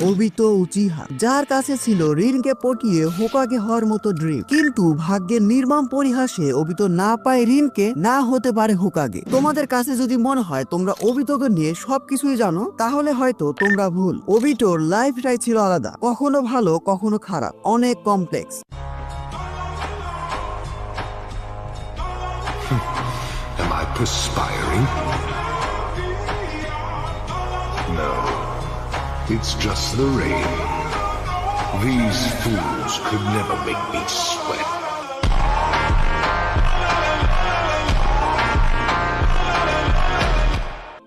Obito Uchiha, যার কাছে ছিল রিনকে পটিয়ে হোকাগে হওয়ার মতো ড্রিম। কিন্তু ভাগ্যের নির্মম পরিহাসে ওবিতো না পায় রিনকে, না হতে পারে হোকাগে। তোমাদের কাছে যদি মনে হয় তোমরা ওবিতোকে নিয়ে সবকিছুই জানো, তাহলে হয়তো তোমরা ভুল। ওবিটোর লাইফটাই ছিল আলাদা, কখনো ভালো কখনো খারাপ, অনেক complex. Am I perspiring? No, it's just the rain. These fools could never make me sweat.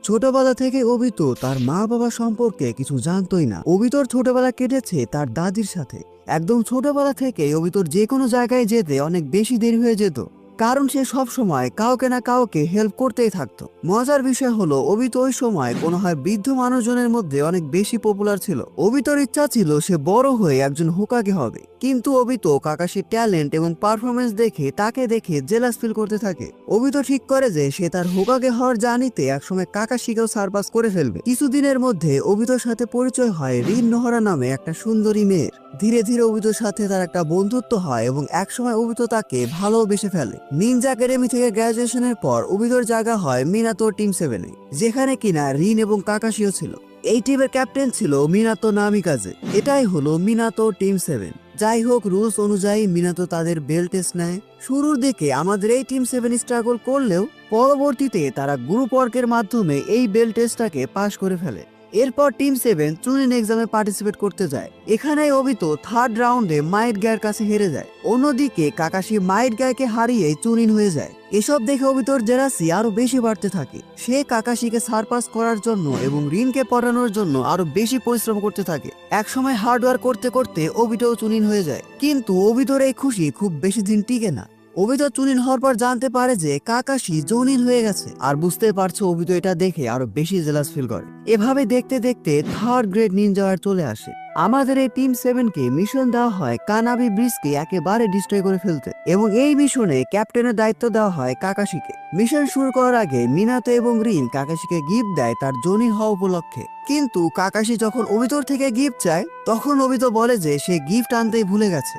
ছোটবেলা থেকে ওবিতো তার মা বাবা সম্পর্কে কিছু জানতোই না। ওবিতোর ছোটবেলা কেটেছে তার দাদির সাথে। একদম ছোটবেলা থেকে ওবিতোর যে কোনো জায়গায় যেতে অনেক বেশি দেরি হয়ে যেত, কারণ সে সব সময় কাউকে না কাউকে হেল্প করতেই থাকতো। মজার বিষয় হলো ওবিতো ওই সময় কোনো হয় বৃদ্ধ মানুষজনের মধ্যে অনেক বেশি পপুলার ছিল। ওবিতোর ইচ্ছা ছিল সে বড় হয়ে একজন হোকাগে হবে, কিন্তু ওবিতো কাকাশির ট্যালেন্ট এবং পারফরমেন্স দেখে তাকে দেখে জেলাস ফিল করতে থাকে। ওবিতো ঠিক করে যে সে তার হোকাগে হওয়ার জার্নিতে একসময় কাকাশিকেও সারপাস করে ফেলবে। কিছুদিনের মধ্যে ওবিতোর সাথে পরিচয় হয় রিন নোহরা নামে একটা সুন্দরী মেয়ের। ধীরে ধীরে ওবিতোর সাথে তার একটা বন্ধুত্ব হয় এবং একসময় ওবিতো তাকে ভালোবেসে ফেলে। নিনজা একাডেমি থেকে গ্রাজুয়েশনের পর ওবিতোর জায়গা হয় মিনাতো টিম 7-এ, যেখানে কিনা রিন এবং কাকাশিও ছিল। এই টিমের ক্যাপ্টেন ছিল মিনাতো নামিকাজে। এটাই হলো মিনাতো টিম 7। যাই হোক, রুলস অনুযায়ী মিনাতো তাদের বেল্ট টেস্ট নেয়। শুরুর দিকে আমাদের এই টিম 7 স্ট্রাগল করলেও পরবর্তীতে তারা গ্রুপ ওয়ার্কের মাধ্যমে এই বেল্ট টেস্টটাকে পাশ করে ফেলে। এরপর টিম 7 চুনিন এক্সামে পার্টিসিপেট করতে যায়। এখানে ওবিতো থার্ড রাউন্ডে মাইট গায়ের কাছে হেরে যায়। অন্যদিকে কাকাশি মাইট গায়কে হারিয়ে চুনিন হয়ে যায়। এসব দেখে ওবিতোর জেলাসি আরো বেশি বাড়তে থাকে। সে কাকাশিকে সারপাস করার জন্য এবং রিনকে পড়ানোর জন্য আরো বেশি পরিশ্রম করতে থাকে। একসময় হার্ডওয়ার্ক করতে করতে ওবিতো চুনিন হয়ে যায়, কিন্তু ওবিতোর এই খুশি খুব বেশি দিন টিকে না। ওবিতো চুনিন হওয়ার পর জানতে পারে যে কাকাশি জনিন হয়ে গেছে, আর বুঝতে পারছে ওবিতো এটা দেখে আরো বেশি জেলাস ফিল করে। এভাবে দেখতে দেখতে থার্ড গ্রেড নিনজা চলে আসে। আমাদের এই টিম 7 কে মিশন দেওয়া হয় কানাবি ব্রিজকে একেবারে ডিস্ট্রয় করে ফেলতে, এবং এই মিশনে ক্যাপ্টেনের দায়িত্ব দেওয়া হয় কাকাশিকে। মিশন শুরু করার আগে মিনাতো এবং রিন কাকাশিকে গিফট দেয় তার জনিন হওয়া উপলক্ষে। কিন্তু কাকাশি যখন ওবিতোর থেকে গিফট চায়, তখন ওবিতো বলে যে সে গিফট আনতেই ভুলে গেছে।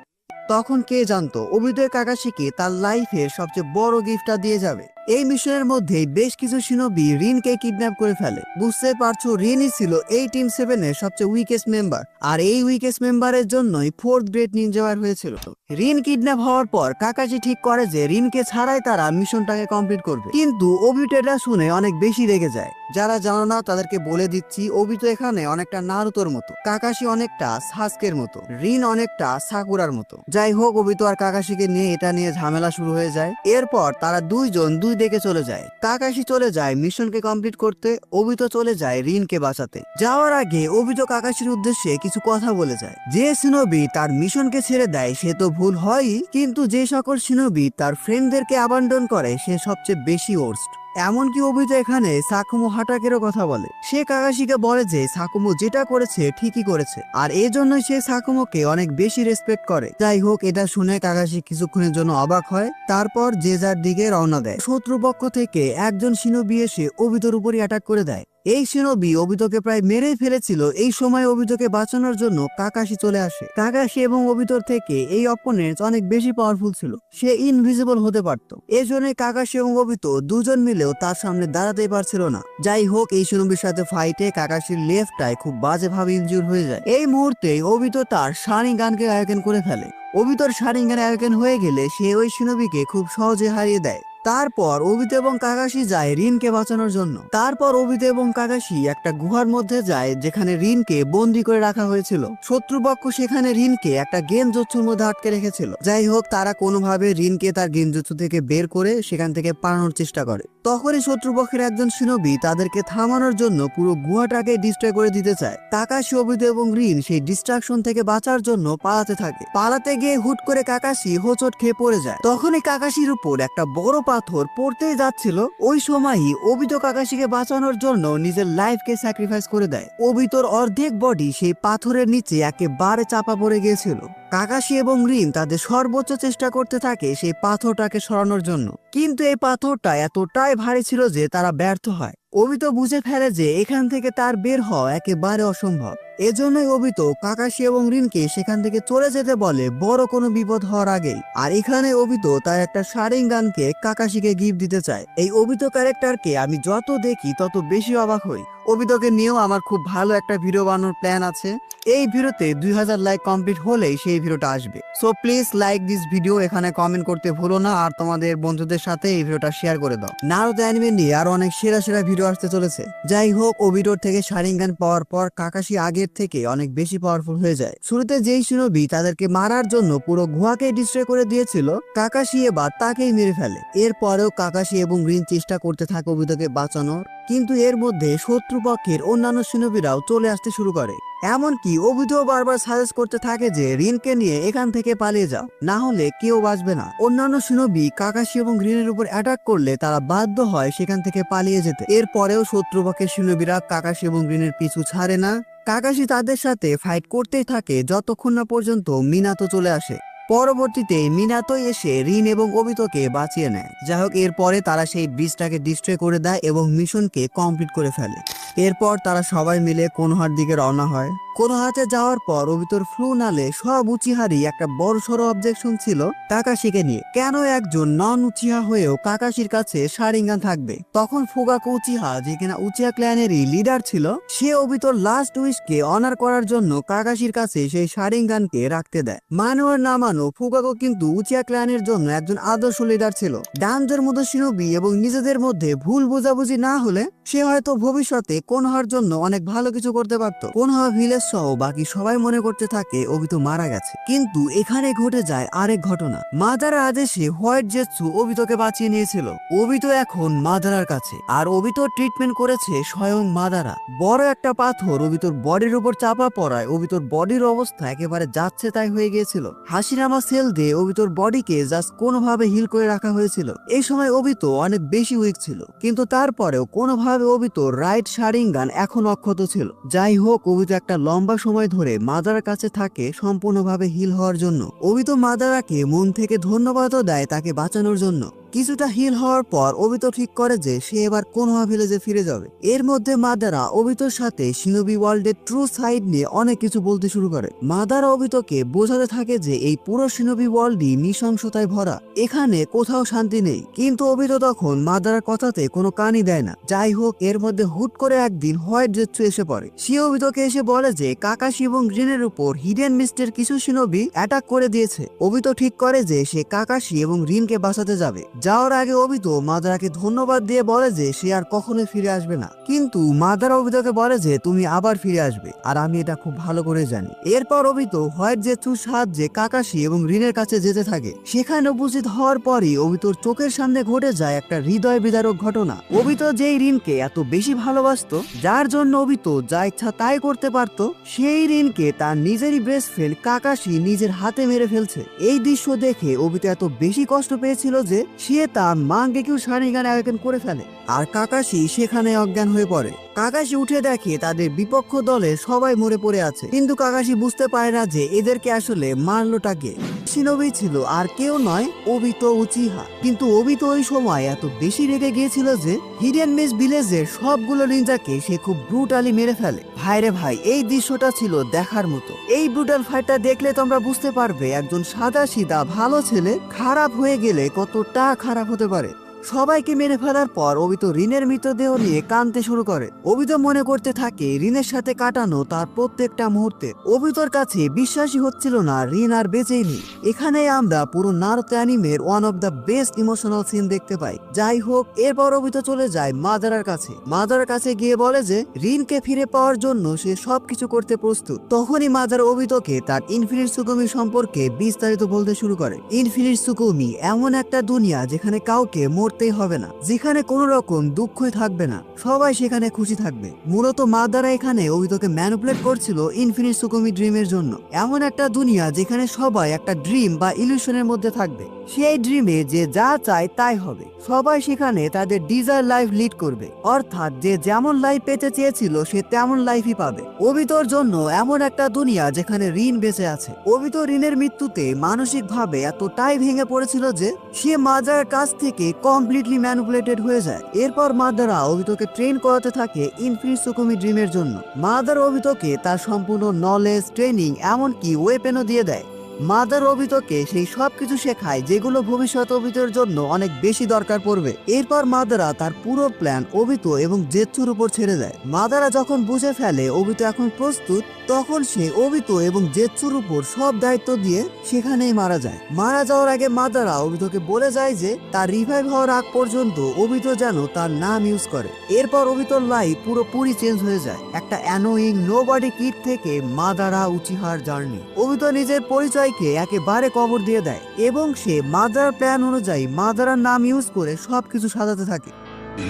তখন কে জানতো ওবিতো কাকাশিকে তার লাইফের সবচেয়ে বড় গিফটটা দিয়ে যাবে। এই মিশনের মধ্যে বেশ কিছু শিনোবি রিনকে কিডন্যাপ করে ফেলে। বুঝতে পারছো, রিনই ছিল এই টিম 7 এর সবচেয়ে উইকেস্ট মেম্বার, আর এই উইকেস্ট মেম্বারের জন্যই ফোর্থ গ্রেড নিনজা হয়েছিল। রিন কিডন্যাপ হওয়ার পর কাকাশি ঠিক করে যে রিনকে ছাড়াই তারা মিশনটাকে কমপ্লিট করবে, কিন্তু ওবিতো এটা শুনে অনেক বেশি রেগে যায়। যারা জানো না তাদেরকে বলে দিচ্ছি, ওবিতো এখানে অনেকটা নারুতোর মতো, কাকাশি অনেকটা সাসকের মতো, রিন অনেকটা সাকুরার মতো। যাই হোক, ওবিতো আর কাকাশিকে নিয়ে এটা নিয়ে ঝামেলা শুরু হয়ে যায়। এরপর তারা দুইজন দুই দিকে চলে যায়। কাকাশি চলে যায় মিশনকে কমপ্লিট করতে, ওবিতো চলে যায় রিনকে বাঁচাতে। যাওয়ার আগে ওবিতো কাকাশির উদ্দেশ্যে কিছু কথা বলে যায়। যে শিনোবি তার মিশনকে ছেড়ে দেয় সে তো ভুল হয়ই, কিন্তু যে সকল শিনোবি তার ফ্রেন্ডদেরকে আবান্ডন করে সে সবচেয়ে বেশি ওর্স্ট। এমনকি ওবিতো এখানে সাকুমো হাটাকেরও কথা বলে। সে কাকাশিকে বলে যে সাকুমো যেটা করেছে ঠিকই করেছে, আর এই জন্যই সে সাকুমোকে অনেক বেশি রেসপেক্ট করে। যাই হোক, এটা শুনে কাকাশি কিছুক্ষণের জন্য অবাক হয়, তারপর যে যার দিকে রওনা দেয়। শত্রুপক্ষ থেকে একজন শিনোবি এসে ওবিতোর উপরই অ্যাটাক করে দেয়। এই শিনোবি ওবিতোকে প্রায় মেরেই ফেলেছিল। এই সময় ওবিতোকে বাঁচানোর জন্য কাকাশি চলে আসে। কাকাশি এবং ওবিতোর থেকে এই অপোনেন্ট অনেক বেশি পাওয়ারফুল ছিল, সে ইনভিজিবল হতে পারত। এজন্য কাকাশি এবং ওবিতো দুজন মিলেও তার সামনে দাঁড়াতেই পারছিল না। যাই হোক, এই শিনোবির সাথে ফাইটে কাকাশির লেফটটায় খুব বাজেভাবে ইনজুর হয়ে যায়। এই মুহূর্তে ওবিতো তার শারিঙ্গানকে আয়োজন করে ফেলে। ওবিতোর শারিঙ্গান আয়োজন হয়ে গেলে সে ওই শিনোবিকে খুব সহজে হারিয়ে দেয়। তারপর ওবিতো এবং কাকাশি যায় রিনকে বাঁচানোর জন্য। তারপর ওবিতো এবং কাকাশি একটা গুহার মধ্যে যায় যেখানে রিনকে বন্দি করে রাখা হয়েছিল। শত্রুপক্ষ সেখানে রিনকে একটা গেনজুৎসুর মধ্যে আটকে রেখেছিল। যাই হোক, তারা কোনোভাবে রিনকে তার গেনজুৎসু থেকে বের করে সেখান থেকে পালানোর চেষ্টা করে। তখনই শত্রুপক্ষের একজন শিনোবি তাদেরকে থামানোর জন্য পুরো গুহাটাকে ডিস্ট্রয় করে দিতে চায়। কাকাশি, ওবিতো এবং রিন সেই ডিস্ট্রাকশন থেকে বাঁচার জন্য পালাতে থাকে। পালাতে গিয়ে হুট করে কাকাশি হোঁচট খেয়ে পড়ে যায়। তখনই কাকাশির উপর একটা বড় পাথর পড়তেই যাচ্ছিল। ওই সময়ই ওবিতো কাকাশিকে বাঁচানোর জন্য নিজের লাইফকে স্যাক্রিফাইস করে দেয়। ওবিতোর অর্ধেক বডি সেই পাথরের নিচে একেবারে চাপা পড়ে গিয়েছিল। কাকাশি এবং রিন তাদের সর্বোচ্চ চেষ্টা করতে থাকে সেই পাথরটাকে সরানোর জন্য, কিন্তু এই পাথরটা এতটাই ভারী ছিল যে তারা ব্যর্থ হয়। অবিতো বুঝে ফেলে যে এখান থেকে তার বের হওয়া একেবারে অসম্ভব। এজন্যই অবিতো কাকাশি এবং রিনকে সেখান থেকে চলে যেতে বলে বড় কোনো বিপদ হওয়ার আগেই। আর এখানে অবিতো তার একটা শারিঙ্গানকে কাকাশিকে গিফট দিতে চায়। এই অবিতো ক্যারেক্টারকে আমি যত দেখি তত বেশি অবাক হই। অবিতোকে নিয়েও আমার খুব ভালো একটা ভিডিও বানানোর প্ল্যান আছে। এই ভিডিওতে 2000 লাইক কমপ্লিট হলেই সেই ভিডিওটা আসবে। So please like this video, এখানে কমেন্ট করতে ভুলো না, আর তোমাদের বন্ধুদের সাথে এই ভিডিওটা শেয়ার করে দাও। নারুতো অ্যানিমে নিয়ে আরো অনেক সেরা সেরা ভিডিও আসতে চলেছে। যাই হোক, ওবিটোর থেকে শারিঙ্গান পাওয়ার পর কাকাশি আগের থেকে অনেক বেশি পাওয়ারফুল হয়ে যায়। শুরুতে যেই শিনোবি তাদেরকে মারার জন্য পুরো গুহাকে ডিস্ট্রয় করে দিয়েছিল, কাকাশি এবার তাকেই মেরে ফেলে। এরপরেও কাকাশি এবং রিন চেষ্টা করতে থাকে ওবিতোকে বাঁচানোর, কিন্তু এর মধ্যে শত্রুপক্ষের অন্যান্য শিনোবিরাও চলে আসতে শুরু করে। এমনকি অবিতো বারবার সাজেস্ট করতে থাকে যে রিনকে নিয়ে এখান থেকে পালিয়ে যাও, না হলে কেউ বাঁচবে না। অন্যান্য শিনোবি কাকাশি এবং রিনের উপর অ্যাটাক করলে তারা বাধ্য হয় সেখান থেকে পালিয়ে যেতে। এরপরেও শত্রুপক্ষের শিনোবিরা কাকাশি এবং রিনের পিছু ছাড়ে না। কাকাশি তাদের সাথে ফাইট করতেই থাকে যতক্ষণ না পর্যন্ত মিনাতো চলে আসে। পরবর্তীতে মিনাতোই এসে রিন এবং ওবিতোকে বাঁচিয়ে নেয়। যাই হোক, এরপরে তারা সেই ব্রিজটাকে ডিস্ট্রয় করে দেয় এবং মিশনকে কমপ্লিট করে ফেলে। এরপর তারা সবাই মিলে কোনোহার দিকে রওনা হয়। কোনোহাতে যাওয়ার পর ওবিতোর ফ্লু নালে সব উচিহারই একটা বড় সড়ো অবজেকশন ছিল কাকাশিকে নিয়ে। কেন একজন নন উচিহা হয়েও কাকাশির কাছে শারিঙ্গান থাকবে? তখন ফুগাকো উচিহা, যে কিনা উচিহা ক্ল্যানেরই লিডার ছিল, সে ওবিতোর লাস্ট উইশকে অনার করার জন্য কাকাশির কাছে সেই শারিঙ্গানকে রাখতে দেয়। মানোয়ার না মানো, ফুগাকো কিন্তু উচিহা ক্ল্যানের জন্য একজন আদর্শ লিডার ছিল। ডানজোর মতো শিনোবি এবং নিজেদের মধ্যে ভুল বোঝাবুঝি না হলে সে হয়তো ভবিষ্যতে কোনোহার জন্য অনেক ভালো কিছু করতে পারত। কোনোহা ভিলেজ সহ বাকি সবাই মনে করতে থাকে ওবিতো মারা গেছে। কিন্তু এখানে ঘটে যায় আরেক ঘটনা। মাদারার আদেশে হোয়াইট জেৎসু ওবিতোকে বাঁচিয়ে নিয়েছিল। ওবিতো এখন মাদারার কাছে, আর ওবিতোর ট্রিটমেন্ট করেছে স্বয়ং মাদারা। বড় একটা পাথর ওবিতোর বডির উপর চাপা পড়ায় ওবিতোর বডির অবস্থা একেবারে যাচ্ছে তাই হয়ে গিয়েছিল। হাসিরামা সেল দিয়ে ওবিতোর বডিকে জাস্ট কোনোভাবে হিল করে রাখা হয়েছিল। এই সময় ওবিতো অনেক বেশি উইক ছিল, কিন্তু তারপরেও কোনোভাবে ওবিতোর রাইট শারিঙ্গান এখন অক্ষত ছিল। যাই হোক, ওবিতো একটা লম্বা সময় ধরে মাদারার কাছে থাকে সম্পূর্ণভাবে হিল হওয়ার জন্য। ওবিতো মাদারাকে মন থেকে ধন্যবাদও দেয় তাকে বাঁচানোর জন্য। কিছুটা হিল হওয়ার পর ওবিতো ঠিক করে যে সে এবার কোনোহা ভিলেজে ফিরে যাবে। এর মধ্যে মাদারা ওবিতোর সাথে শিনোবি ওয়ার্ল্ডের ট্রু সাইড নিয়ে অনেক কিছু বলতে শুরু করে। মাদারা ওবিতোকে বোঝাতে থাকে যে এই পুরো শিনোবি ওয়ার্ল্ডই নৃশংসতায় ভরা, এখানে কোথাও শান্তি নেই। কিন্তু ওবিতো তখন মাদারার কথাতে কোনো কানই দেয় না। যাই হোক, এর মধ্যে হুট করে একদিন হোয়াইট জেৎসু এসে পড়ে। সে ওবিতোকে এসে বলে যে কাকাশি এবং রিনের উপর হিডেন মিস্টের কিছু শিনোবি অ্যাটাক করে দিয়েছে। ওবিতো ঠিক করে যে সে কাকাশি এবং রিনকে বাঁচাতে যাবে। যাওয়ার আগে ওবিতো মাদারাকে ধন্যবাদ দিয়ে বলে যে সে আর কখনোই ফিরে আসবে না। কিন্তু মাদারা ওবিতোকে বলে যে তুমি আবার ফিরে আসবে, আর আমি এটা খুব ভালো করে জানি। এরপর ওবিতো হোয়াইট জেৎসুর সাহায্যে কাকাশি এবং রিনের কাছে যেতে থাকে। সেখানে উপস্থিত হওয়ার পরই ওবিতোর চোখের সামনে ঘটে যায় একটা হৃদয় বিদারক ঘটনা। ওবিতো যেই রিনকে এত বেশি ভালোবাসতো, যার জন্য ওবিতো যা ইচ্ছা তাই করতে পারত, সেই রিনকে তার নিজেরই বেস্ট ফ্রেন্ড কাকাশি নিজের হাতে মেরে ফেলছে। এই দৃশ্য দেখে ওবিতো এত বেশি কষ্ট পেয়েছিল যে সে তার মাঙ্গেকেও শারিঙ্গান অ্যাওয়েকেন করে ফেলে, আর কাকাশি সেখানে অজ্ঞান হয়ে পড়ে। কাকাশি উঠে দেখে তাদের বিপক্ষ দলে সবাই মরে পড়ে আছে, কিন্তু কাকাশি বুঝতে পারে না যে এদেরকে আসলে মারলোটাকে। শিনোবি ছিল আর কেউ নয়, ওবিতো উচিহা। কিন্তু ওবিতো ওই সময় এত বেশি রেগে গিয়েছিল যে হিডেন মিস ভিলেজের সবগুলো নিনজাকে সে খুব ব্রুটালি মেরে ফেলে। ভাইরে ভাই, এই দৃশ্যটা ছিল দেখার মতো। এই ব্রুটাল ফাইটটা দেখলে তোমরা বুঝতে পারবে একজন সাদা সিধা ভালো ছেলে খারাপ হয়ে গেলে কতটা খারাপ হতে পারে। সবাইকে মেরে ফেলার পর ওবিতো রিনের মৃতদেহ নিয়ে কাঁদতে শুরু করে। ওবিতো মনে করতে থাকে রিনের সাথে কাটানো তার প্রত্যেকটা মুহূর্তে। ওবিতোর কাছে বিশ্বাসই হচ্ছিল না রিন আর বেঁচেই নেই। এখানে আমরা পুরো নারুতো অ্যানিমের one of the best emotional scene দেখতে পাই। যাই হোক, এরপর ওবিতো চলে যায় মাদারার কাছে। মাদারার কাছে গিয়ে বলে যে রিনকে ফিরে পাওয়ার জন্য সে সবকিছু করতে প্রস্তুত। তখনই মাদারা ওবিতোকে তার ইনফিনিট সুকুমি সম্পর্কে বিস্তারিত বলতে শুরু করে। ইনফিনিট সুকুমি এমন একটা দুনিয়া যেখানে কাউকে মরতে থাকতেই হবে না, যেখানে কোনো রকম দুঃখই থাকবে না, সবাই সেখানে খুশি থাকবে। মূলত মাদারা এখানে ওবিতোকে ম্যানিপুলেট করছিল ইনফিনিট সুকুমি ড্রিমের জন্য, এমন একটা দুনিয়া যেখানে সবাই একটা ড্রিম বা ইলিউশনের মধ্যে থাকবে। সেই ড্রিমে যে যা চায় তাই হবে, সবাই সেখানে তাদের ডিজায়ার লাইফ লিড করবে, অর্থাৎ যে যেমন লাইফ পেতে চেয়েছিল সে তেমন লাইফই পাবে। ওবিতোর জন্য এমন একটা দুনিয়া যেখানে ঋণ বেঁচে আছে। ওবিতো ঋণের মৃত্যুতে মানসিকভাবে এতটাই ভেঙে পড়েছিল যে সে মাদারার কাছ থেকে কমপ্লিটলি ম্যানিপুলেটেড হয়ে যায়। এরপর মাদারা ওবিতোকে ট্রেন করাতে থাকে ইনফিনিট সুকুমি ড্রিমের জন্য। মাদার ওবিতোকে তার সম্পূর্ণ নলেজ, ট্রেনিং, এমনকি ওয়েপেনও দিয়ে দেয়। মাদার ওবিতোকে সেই সবকিছু শেখায় যেগুলো ভবিষ্যৎ ওবিতোর জন্য অনেক বেশি দরকার পড়বে। এরপর মাদারা তার পুরো প্ল্যান ওবিতো এবং জেৎসুর উপর ছেড়ে দেয়। মাদারা যখন বুঝে ফেলে ওবিতো এখন প্রস্তুত, তখন সে ওবিতো এবং জেৎসুর উপর সব দায়িত্ব দিয়ে সেখানেই মারা যায়। মারা যাওয়ার আগে মাদারা ওবিতোকে বলে যায় যে তার রিভাইভ হওয়ার আগ পর্যন্ত ওবিতো যেন তার নাম ইউজ করে। এরপর ওবিতোর লাইফ পুরোপুরি চেঞ্জ হয়ে যায়, একটা অ্যানোয়িং নোবডি কিড থেকে মাদারা উচিহার জার্নি। ওবিতো নিজের পরিচয়কে একেবারে কবর দিয়ে দেয় এবং সে মাদারার প্ল্যান অনুযায়ী মাদারার নাম ইউজ করে সবকিছু সাজাতে থাকে।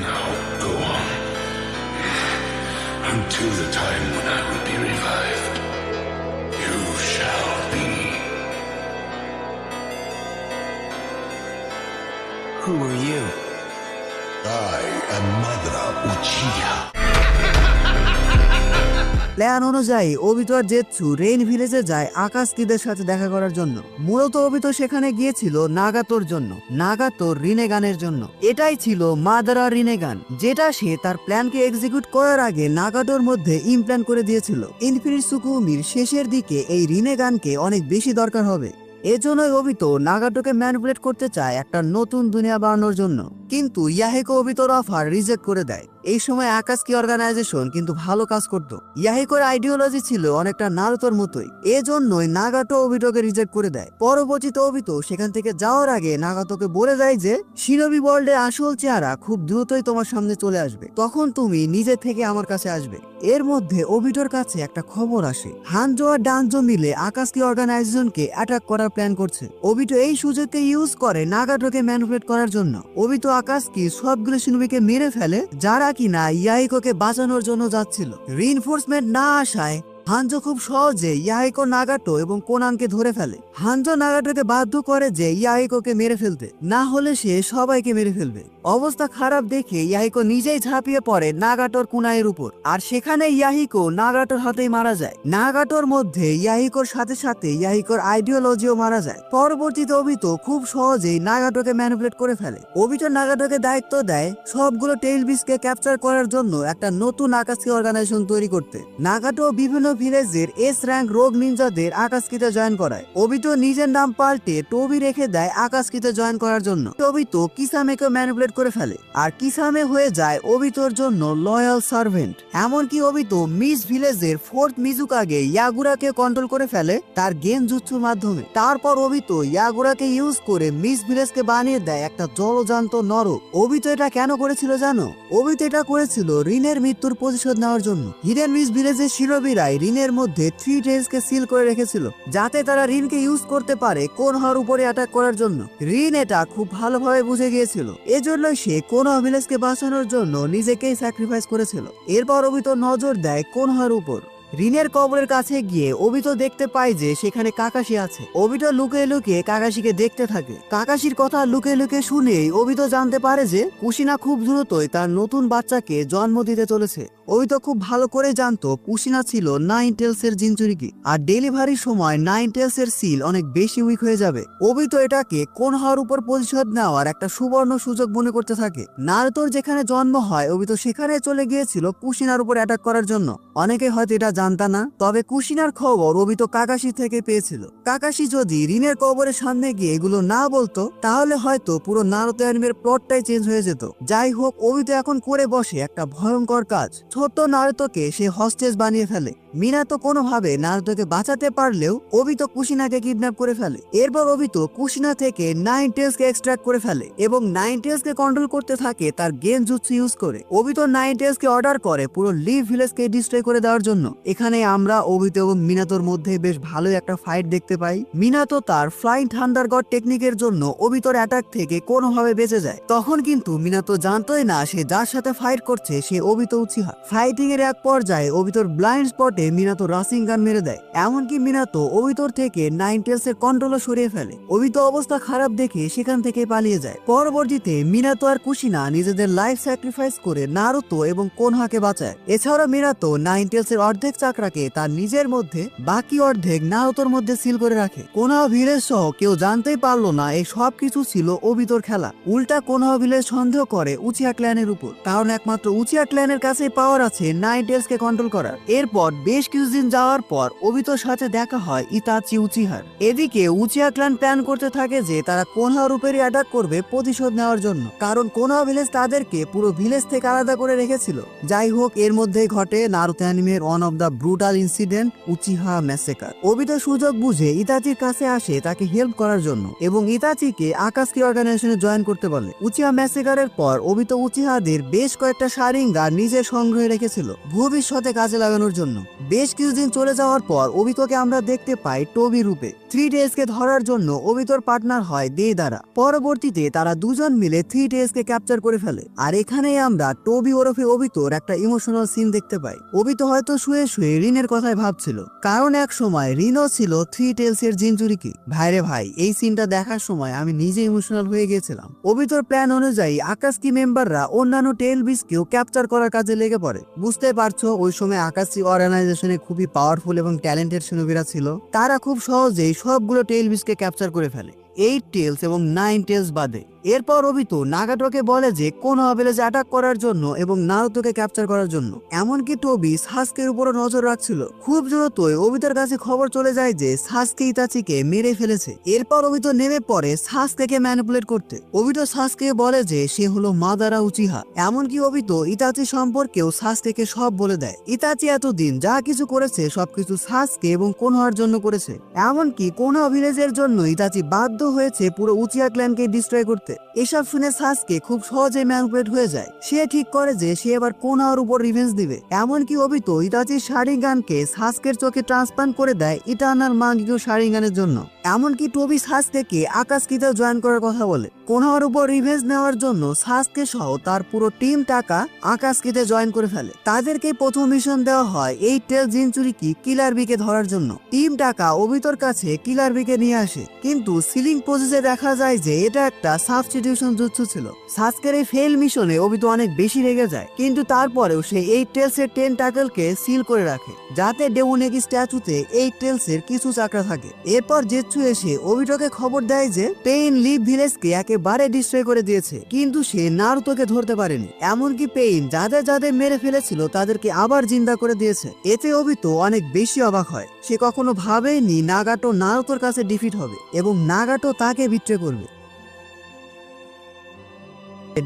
Now go on. Until the time when I will be revived, you shall be. Who are you? I am Madara Uchiha. Plan অনুযায়ী ওবিতো আর জেৎসু রেইন ভিলেজে যায় আকাশকিদের সাথে দেখা করার জন্য। মূলত ওবিতো সেখানে গিয়েছিল নাগাতোর জন্য, নাগাতোর রিনেগানের জন্য। এটাই ছিল মাদারা রিনেগান, যেটা সে তার প্ল্যানকে এক্সিকিউট করার আগে নাগাতোর মধ্যে ইমপ্ল্যান্ট করে দিয়েছিল। ইনফিনিট সুকুমির শেষের দিকে এই রিনেগানকে অনেক বেশি দরকার হবে। এজন্যই ওবিতো নাগাটোকে ম্যানিপুলেট করতে চায় একটা নতুন দুনিয়া বানানোর জন্য, কিন্তু ইয়াহিকো ওবিতোর অফার রিজেক্ট করে দেয়। এই সময় আকাশকি অর্গানাইজেশন কিন্তু ভালো কাজ করত। ইয়াহিকোর আইডিওলজি ছিল অনেকটা নারুতোর মতোই, এজন্যই নাগাটো ওবিতোকে রিজেক্ট করে দেয়। পরবর্তীতে ওবিতো সেখান থেকে যাওয়ার আগে নাগাতোকে বলে দেয় যে শিনোবি ওয়ার্ল্ডের আসল চেহারা খুব দ্রুতই তোমার সামনে চলে আসবে, তখন তুমি নিজে থেকে আমার কাছে আসবে। এর মধ্যে ওবিতোর কাছে একটা খবর আসে, হানজো আর ডানজো মিলে আকাশকি অর্গানাইজেশনকে অ্যাটাক করার প্ল্যান করছে। ওবিতো এই সুযোগকে ইউজ করে নাগাটোকে ম্যানিপুলেট করার জন্য। ওবিতো আকাশকি সবগুলো শিনোবিকে মেরে ফেলে যারা কিনা ইয়াহিকোকে বাঁচানোর জন্য যাচ্ছিল। রিইনফোর্সমেন্ট না আসায় হানজো খুব সহজে ইয়াহিকো, নাগাটো এবং কোনানকে ধরে ফেলে। হানজো নাগাটোকে বাধ্য করে যে ইয়াহিকোকে মেরে ফেলতে, না হলে সে সবাইকে মেরে ফেলবে। অবস্থা খারাপ দেখে ইয়াহিকো নিজেই ঝাঁপিয়ে পড়ে নাগাটোর কুনাইয়ের উপর, আর সেখানে ইয়াহিকো নাগাটোর হাতেই মারা যায়। নাগাটোর মধ্যে ইয়াহিকোর সাথে সাথে ইয়াহিকোর আইডিওলজিও মারা যায়। পরবর্তীতে ওবিতো খুব সহজেই নাগাটোকে ম্যানিপুলেট করে ফেলে। ওবিতো নাগাটোকে দায়িত্ব দেয় সবগুলো টেইলবিসকে ক্যাপচার করার জন্য একটা নতুন আকাশকি অর্গানাইজেশন তৈরি করতে। নাগাটো বিভিন্ন ভিলেজের এস র্যাঙ্ক রোগ নিনজাদের আকাশকিতে জয়েন করায়। ওবিতো নিজের নাম পাল্টে টোবি রেখে দেয় আকাশকিতে জয়েন করার জন্য। ওবিতো কিসামেকে ম্যানিপুলেট করে ফেলে, আর কিসামে হয়ে যায় ওবিতোর জন্য লয়াল সার্ভেন্ট। এমনকি ওবিতো মিস ভিলেজের ফোর্থ মিজুকাগে ইয়াগুরাকে কন্ট্রোল করে ফেলে তার গেনজুৎসুর মাধ্যমে। তারপর ওবিতো ইয়াগুরাকে ইউজ করে মিস ভিলেজকে বানিয়ে দেয় একটা জলজান্ত নরক। ওবিতো এটা কেন করেছিল জানো? ওবিতো এটা করেছিল রিনের মৃত্যুর প্রতিশোধ নেওয়ার জন্য। হিডেন মিস ভিলেজের শিরোবিরাই রিনের মধ্যে 3 ডেজকে সিল করে রেখেছিল, যাতে তারা রিনকে ইউজ করতে পারে কোনহার উপরে অ্যাটাক করার জন্য। রিন এটা খুব ভালোভাবে বুঝে গিয়েছিল, এজন্যই সে কোনহা ভিলেজকে বাঁচানোর জন্য নিজেকেই স্যাক্রিফাইস করেছিল। এরপর ওবিতো নজর দেয় কোনহার উপর। রিনের কবরের কাছে গিয়ে ওবিতো দেখতে পায় যে সেখানে কাকাশি আছে। ওবিতো লুকিয়ে লুকিয়ে কাকাশিকে দেখতে থাকে। কাকাশির কথা লুকিয়ে লুকিয়ে শুনেই ওবিতো জানতে পারে যে কুশিনা খুব দ্রুতই তার নতুন বাচ্চাকে জন্ম দিতে চলেছে। ওবিতো খুব ভালো করে জানতো কুশিনা ছিল 9 টেলস এর জিনচুরিকি, আর ডেলিভারির সময় 9 টেলস এর সিল অনেক বেশি উইক হয়ে যাবে। ওবিতো এটাকে কোনহার উপর প্রতিশোধ নেওয়ার একটা সুবর্ণ সুযোগ মনে করতে থাকে। নারুতোর যেখানে জন্ম হয় ওবিতো সেখানে চলে গিয়েছিল কুশিনার উপর অ্যাটাক করার জন্য। অনেকে হয়তো এটা জানতা না, তবে কুশিনার খবর ওবিতো কাকাশি থেকে পেয়েছিল। কাকাশি যদি রিনের কবরের সামনে গিয়ে এগুলো না বলতো তাহলে হয়তো পুরো নারুতো অ্যানিমের প্লটটাই চেঞ্জ হয়ে যেত। যাই হোক, ওবিতো এখন করে বসে একটা ভয়ঙ্কর কাজ। ছোট্ট নারুতোকে সে হস্টেজ বানিয়ে ফেলে। মিনাতো কোনোভাবে নারুতোকে বাঁচাতে পারলেও ওবিতো কুশিনাকে কিডন্যাপ করে ফেলে। এরপর ওবিতো কুশিনা থেকে নাইন টেলসকে এক্সট্রাক্ট করে ফেলে এবং নাইন টেলসকে কন্ট্রোল করতে থাকে তার গেনজুৎসু ইউজ করে। ওবিতো নাইন টেলসকে অর্ডার করে পুরো লিভ ভিলেজকে ডিস্ট্রয় করে দেওয়ার জন্য। এখানে আমরা ওবিতো এবং মিনাতোর মধ্যে বেশ ভালোই একটা ফাইট দেখতে পাই। মিনাতো তার ফ্লাইং থান্ডার গড টেকনিকের জন্য ওবিতোর অ্যাটাক থেকে কোনোভাবে বেঁচে যায়। তখন কিন্তু মিনাতো জানতোই না সে যার সাথে ফাইট করছে সে ওবিতো উচিহা। ফাইটিং এর এক পর্যায়ে ওবিতোর ব্লাইন্ড স্পটে মিনাতো রাসিং গান মেরে দেয়। এমনকি মিনাতো ওবিতোর থেকে নাইন টেলস এর কন্ট্রোলও সরিয়ে ফেলে। ওবিতো অবস্থা খারাপ দেখে সেখান থেকে পালিয়ে যায়। পরবর্তীতে মিনাতো আর কুশিনা নিজেদের লাইফ স্যাক্রিফাইস করে নারুতো এবং কোনহাকে বাঁচায়। এছাড়াও মিনাতো নাইন টেলস এর অর্ধেক চাকরাকে তার নিজের মধ্যে, বাকি অর্ধেক নারুতোর মধ্যে সিল করে রাখে। কোনহা ভিলেজ সহ কেউ জানতেই পারলো না এই সব কিছু ছিল ওবিতোর খেলা। উল্টা কোনহা ভিলেজ সন্দেহ করে উচিয়া ক্ল্যানের উপর, কারণ একমাত্র উচিয়া ক্ল্যানের কাছে পাওয়ার আছে নাইন টেলস কে কন্ট্রোল করার। এরপর বেশ কিছুদিন যাওয়ার পর ওবিতোর সাথে দেখা হয় ইতাচি উচিহার। এদিকে উচিয়া ক্ল্যান প্ল্যান করতে থাকে যে তারা কোনহার উপরই অ্যাটাক করবে প্রতিশোধ নেওয়ার জন্য, কারণ কোনহা ভিলেজ তাদেরকে পুরো ভিলেজ থেকে আলাদা করে রেখেছিল। যাই হোক, এর মধ্যেই ঘটে নারুতো অ্যানিমের one of the brutal incident, Uchiha massacre. Obito সুযোগ বুঝে ইতাচির কাছে আসে তাকে হেল্প করার জন্য এবং ইতাচিকে আকাশকি অর্গানাইজেশনে জয়েন করতে বলে। উচিহা ম্যাসেকারের পর ওবিতো উচিহাদের বেশ কয়েকটা শারিঙ্গান নিজের সংগ্রহে রেখেছিল ভবিষ্যতে কাজে লাগানোর জন্য। বেশ কিছুদিন চলে যাওয়ার পর ওবিতোকে আমরা দেখতে পাই টোবি রূপে। থ্রি টেলসকে ধরার জন্য ওবিতোর পার্টনার হয় দেইদারা। পরবর্তীতে তারা দুজন মিলে থ্রি টেলসকে ক্যাপচার করে ফেলে। আর এখানেই আমরা টোবি ওরফে ওবিতোর একটা ইমোশনাল সিন দেখতে পাই। ওবিতো হয়তো শুয়ে শুয়ে রিনের কথাই ভাবছিল, কারণ এক সময় রিনও ছিল থ্রি টেলস এর জিনচুরিকি। ভাইরে ভাই, এই সিনটা দেখার সময় আমি নিজে ইমোশনাল হয়ে গেছিলাম। ওবিতোর প্ল্যান অনুযায়ী আকাশকি মেম্বাররা অন্যান্য টেল বিচকেও ক্যাপচার করার কাজে লেগে পড়ে। বুঝতে পারছো, ওই সময় আকাশকি অর্গানাইজেশনে খুবই পাওয়ারফুল এবং ট্যালেন্টেড সিনোবিরা ছিল। তারা খুব সহজেই সবগুলো টেল বিচকে ক্যাপচার করে ফেলে, 8 টেলস এবং 9 টেলস বাদে। এরপর ওবিতো নাগাটোকে বলে যে কোনহা ভিলেজ অ্যাটাক করার জন্য এবং নারুতোকে ক্যাপচার করার জন্য। এমনকি টোবি সাসকের উপরও নজর রাখছিল। খুব দ্রুতই ওবিতোর কাছে খবর চলে যায় যে সাসকে ইতাচিকে মেরে ফেলেছে। এরপর ওবিতো নেমে পড়ে সাসকেকে ম্যানিপুলেট করতে। ওবিতো সাসকে বলে যে সে হলো মাদারা উচিহা। এমনকি ওবিতো ইতাচি সম্পর্কেও সাসকেকে সব বলে দেয়। ইতাচি এতদিন যা কিছু করেছে সবকিছু সাসকে এবং কোনহার জন্য করেছে। এমনকি কোনহা ভিলেজের জন্য ইতাচি বাধ্য হয়েছে পুরো উচিয়া ক্ল্যানকে ডিস্ট্রয় করতে। এসব শুনে সাসকে খুব সহজে ম্যানিপুলেট হয়ে যায়। সে ঠিক করে যে সে এবার কোনহার উপর রিভেঞ্জ দিবে। এমনকি ওবিতো ইতাচির শারিঙ্গানকে সাসকের চোখে ট্রান্সপ্লান্ট করে দেয় ইটার্নাল মাঙ্গিকো শারিঙ্গানের জন্য। এমনকি টোবি সাসকেকে আকাশকিতেও জয়েন করার কথা বলে। কোনহার উপর রিভেঞ্জ নেওয়ার জন্য সাসকে সহ তার পুরো টিম টাকা আকাশকিতে জয়েন করে ফেলে। তাদেরকে প্রথম মিশন দেওয়া হয় এই টেল জিনচুরিকি কিলার বিকে ধরার জন্য। টিম টাকা ওবিতোর কাছে কিলার বিকে নিয়ে আসে, কিন্তু সিলিং প্রসেসে দেখা যায় যে এটা একটা সাবস্টিটিউশন জুৎসু ছিল। সাসকের এই ফেল মিশনে ওবিতো অনেক বেশি রেগে যায়, কিন্তু তারপরেও সে এই টেলস এর টেন্টাকলকে সিল করে রাখে যাতে ডেমোনেকি স্ট্যাচুতে এই টেলস এর কিছু চাকরা থাকে। এরপর জেৎসু এসে ওবিটোকে খবর দেয় যে পেইন লিভ ভিলেজকে একেবারে ডিস্ট্রয় করে দিয়েছে, কিন্তু সে নারুতোকে ধরতে পারেনি। এমনকি পেইন যাদের যাদের মেরে ফেলেছিল তাদেরকে আবার জিন্দা করে দিয়েছে। এতে ওবিতো অনেক বেশি অবাক হয়। সে কখনো ভাবেনি নাগাটো নারুতোর কাছে ডিফিট হবে এবং নাগাটো তাকে বিট্রে করবে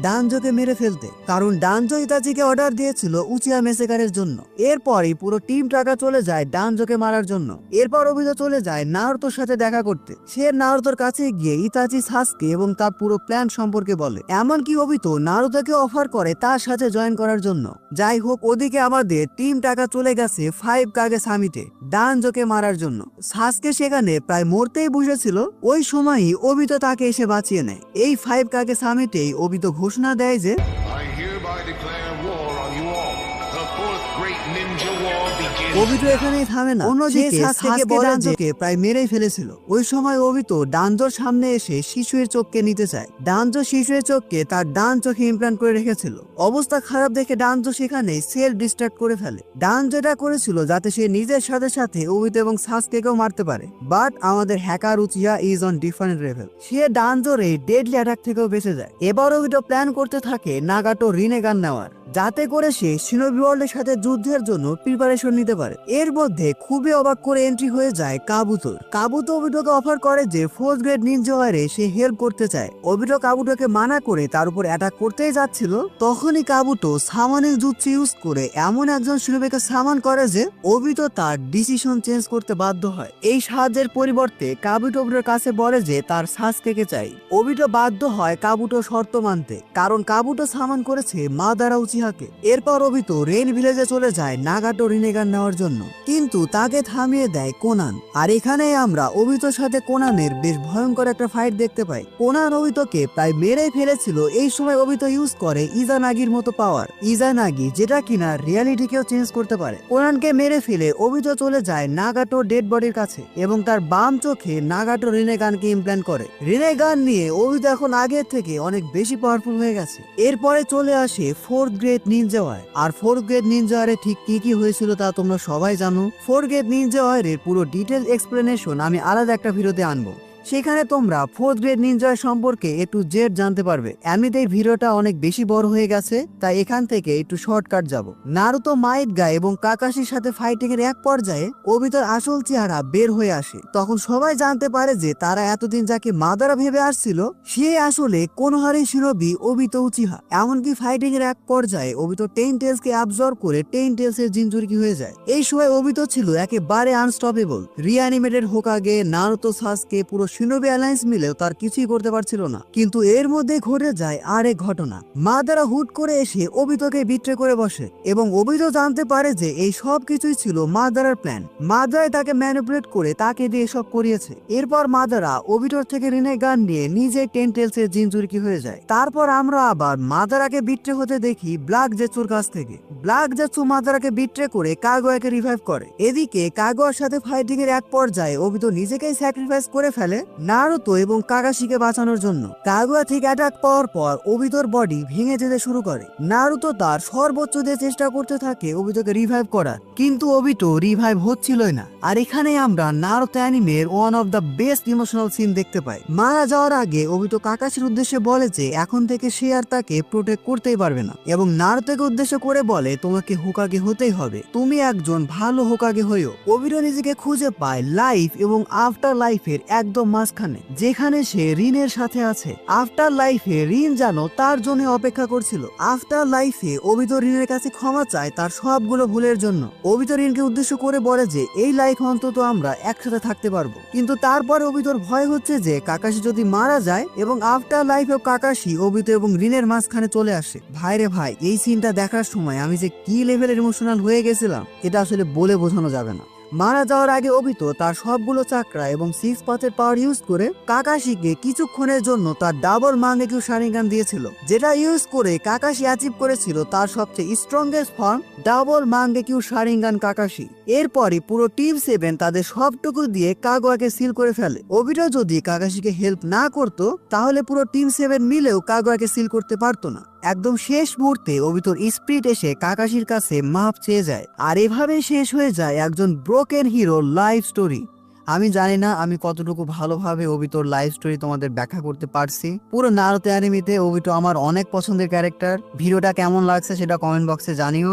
ডানজোকে মেরে ফেলতে, কারণ ডানজো ইতাচিকে অর্ডার দিয়েছিল উচিয়া মেসেকারের জন্য। এরপরই পুরো টিম টাকা চলে যায় ডানজোকে মারার জন্য। এরপর ওবিতো চলে যায় নারুতোর সাথে দেখা করতে। সে নারুতোর কাছে গিয়ে ইতাচি, সাসকে এবং তার পুরো প্ল্যান সম্পর্কে বলে। এমনকি ওবিতো নারুতোকে অফার করে তার সাথে জয়েন করার জন্য। যাই হোক, ওদিকে আমাদের টিম টাকা চলে গেছে 5 কাগে সামিটে ডানজোকে মারার জন্য। সাসকে সেখানে প্রায় মরতেই বসেছিল, ওই সময়ই ওবিতো তাকে এসে বাঁচিয়ে নেয়। এই 5 কাগে সামিটেই ওবিতো ঘোষণা দেয় যে I hereby declare war on you all. The fourth great ninja war begins. Obito এখানেই থামে না। অন্যদিকে সাসকে ডানজোকে প্রায় মেরেই ফেলেছিল। ওই সময় ওবিতো ডানজোর সামনে এসে শিশুয়ের চোখকে নিতে চায়। ডানজো শিশুয়ের চোখকে তার ডান চোখে ইমপ্ল্যান্ট করে রেখেছিল। অবস্থা খারাপ দেখে ডানজো সেখানে সেলফ ডিস্ট্রাক্ট করে ফেলে। ডানজো এটা করেছিল যাতে সে নিজের সাথে সাথে ওবিতো এবং সাসকেকেও মারতে পারে। বাট আমাদের hacker Uchiha is on different level. সে ডানজোর এই ডেডলি অ্যাটাক থেকেও বেঁচে যায়। এবার ওবিতো প্ল্যান করতে থাকে নাগাটো রিনেগান নেওয়ার। যাতে করে সে শিনোবি ওয়ার্ল্ডের সাথে যুদ্ধের জন্য প্রিপারেশন নিতে পারে। এর মধ্যে খুবই অবাক করে এন্ট্রি হয়ে যায় কাবুতোর। কাবুতো ওবিটোকে অফার করে যে 4th গ্রেড নিনজা ওয়ারে সে হেল্প করতে চায়। ওবিটো কাবুটোকে মানা করে তার উপর অ্যাটাক করতেই যাচ্ছিল, তখনই কাবুতো সামানের জুৎসু ইউজ করে এমন একজন শিনোবিকে সামান করে যে ওবিটো তার ডিসিশন চেঞ্জ করতে বাধ্য হয়। এই সাহায্যের পরিবর্তে কাবুটো ওবিটোর কাছে বলে যে তার সাসকেকে চাই। ওবিটো বাধ্য হয় কাবুটো শর্ত মানতে, কারণ কাবুটো সামান করেছে মাদারা উচিহাকে। এরপর ওবিটো রেইন ভিলেজে চলে যায় নাগাটো রিনেগান নেওয়ার জন্য, কিন্তু তাকে থামিয়ে দেয় কোনান। আর এখানেই আমরা ওবিটোর সাথে কোনানের বেশ ভয়ঙ্কর একটা ফাইট দেখতে পাই। কোনান ওবিটোকে প্রায় মেরেই ফেলেছিল। এই সময় ওবিটো ইউজ করে ইজানাগির মতো পাওয়ার, ইজানাগি, যেটা কিনা রিয়ালিটিকেও চেঞ্জ করতে পারে। কোনানকে মেরে ফেলে ওবিটো চলে যায় নাগাটো ডেড বডির কাছে এবং তার বাম চোখে নাগাটো রিনেগানকে ইমপ্ল্যান্ট করে। রিনেগান নিয়ে ওবিটো এখন আগের থেকে অনেক বেশি পাওয়ারফুল হয়ে গেছে। এরপরে চলে আসে 4th গ্রেড নিনজা ওয়ার। আর 4th গ্রেড নিনজা ওয়ারে ঠিক কি কি হয়েছিল তা তোমরা সবাই জানো। 4th গ্রেড নিনজা ওয়ারের পুরো ডিটেল এক্সপ্লেনেশন আমি আলাদা একটা ভিডিওতে আনবো, সেখানে তোমরা 4th গ্রেড নিনজা সম্পর্কে একটু জেড জানতে পারবে। এমনিতেই ভিডিওটা অনেক বেশি বড় হয়ে গেছে, তাই এখান থেকে একটু শর্টকাট যাব। নারুতো মাইট গাই এবং কাকাশির সাথে ফাইটিং এর এক পর্যায়ে ওবিতোর আসল চেহারা বের হয়ে আসে। তখন সবাই জানতে পারে যে তারা এতদিন যাকে মাদারা ভেবে আসছিল সে আসলে কোনোহারি শিনোবি ওবিতো উচিহা। এমনকি ফাইটিং এর এক পর্যায়ে ওবিতো 10 টেলস কে অ্যাবজর্ব করে 10 টেলস এর জিনচুরকি হয়ে যায়। এই সময় ওবিতো ছিল একেবারে আনস্টপেবল। রিঅ্যানিমেটেড হোকাগে, নারুতো, সাসকে, পুরো শিনোবি অ্যালায়েন্স মিলেও তার কিছুই করতে পারছিল না। কিন্তু এর মধ্যে ঘটে যায় আরেক ঘটনা। মাদারা হুট করে এসে ওবিতোকে বিট্রে করে বসে এবং ওবিতো জানতে পারে যে এই সব কিছুই ছিল মাদারার প্ল্যান। মাদারাই তাকে ম্যানিপুলেট করে তাকে দিয়ে সব করিয়েছে। এরপর মাদারা ওবিটোর থেকে রিনেগান নিয়ে নিজে 10 টেলস এর জিনচুরকি হয়ে যায়। তারপর আমরা আবার মাদারাকে বিট্রে হতে দেখি ব্ল্যাক জেৎসুর কাছ থেকে। ব্ল্যাক জেৎসু মাদারাকে বিট্রে করে কাগুয়াকে রিভাইভ করে। এদিকে কাগুয়ার সাথে ফাইটিং এর এক পর্যায়ে ওবিতো নিজেকেই স্যাক্রিফাইস করে ফেলে নারুতো এবং কাকাশিকে বাঁচানোর জন্য। কাগুয়া থেকে অ্যাটাক পাওয়ার পর ওবিতোর বডি ভেঙে যেতে শুরু করে। নারুতো তার সর্বোচ্চ দিয়ে চেষ্টা করতে থাকে ওবিতোকে রিভাইভ করার, কিন্তু ওবিতো রিভাইভ হচ্ছিলই না। আর এখানে আমরা নারুতো অ্যানিমের one of the best emotional scene দেখতে পাই। মারা যাওয়ার আগে ওবিতো কাকাশির উদ্দেশ্যে বলে যে এখন থেকে সে আর তাকে প্রোটেক্ট করতেই পারবে না, এবং নারুতোকে উদ্দেশ্য করে বলে তোমাকে হোকাগে হতেই হবে, তুমি একজন ভালো হোকাগে হইও। ওবিতো নিজেকে খুঁজে পায় লাইফ এবং আফটার লাইফের একদম মাঝখানে, যেখানে সে রিনের সাথে আছে। আফটার লাইফে রিন যেন তার জন্য অপেক্ষা করছিল। আফটার লাইফে ওবিতো রিনের কাছে ক্ষমা চায় তার সবগুলো ভুলের জন্য। ওবিতো রিনকে উদ্দেশ্য করে বলে যে এই লাইফ অন্তত আমরা একসাথে থাকতে পারবো। কিন্তু তারপরে ওবিতোর ভয় হচ্ছে যে কাকাশি যদি মারা যায় এবং আফটার লাইফে কাকাশি ওবিতো এবং রিনের মাঝখানে চলে আসে। ভাইরে ভাই, এই সিনটা দেখার সময় আমি যে কি লেভেলের ইমোশনাল হয়ে গেছিলাম এটা আসলে বলে বোঝানো যাবে না। মারা যাওয়ার আগে ওবিতো তার সবগুলো চাকরা এবং 6 পাথের পাওয়ার ইউজ করে কাকাশিকে কিছুক্ষণের জন্য তার ডাবল মাঙ্গেকিউ শারিঙ্গান দিয়েছিল, যেটা ইউজ করে কাকাশি অ্যাচিভ করেছিল তার সবচেয়ে strongest form double Mangekyo Sharingan Kakashi. এরপরই পুরো টিম 7 তাদের সবটুকু দিয়ে কাগুয়াকে সিল করে ফেলে। ওবিটো যদি কাকাশিকে হেল্প না করতো তাহলে পুরো টিম 7 মিলেও কাগুয়াকে সিল করতে পারতো না। একদম শেষ মুহূর্তে ওবিতোর স্পিরিট এসে কাকাশির কাছে মাপ চেয়ে যায়, আর এভাবে শেষ হয়ে যায় একজন ব্রোকেন হিরো লাইফ স্টোরি। আমি জানি না আমি কতটুকু ভালোভাবে ওবিতোর লাইফ স্টোরি তোমাদের ব্যাখ্যা করতে পারছি। পুরো নারুতো অ্যানিমেতে ওবিটো আমার অনেক পছন্দের ক্যারেক্টার। ভিডিওটা কেমন লাগছে সেটা কমেন্ট বক্সে জানিও।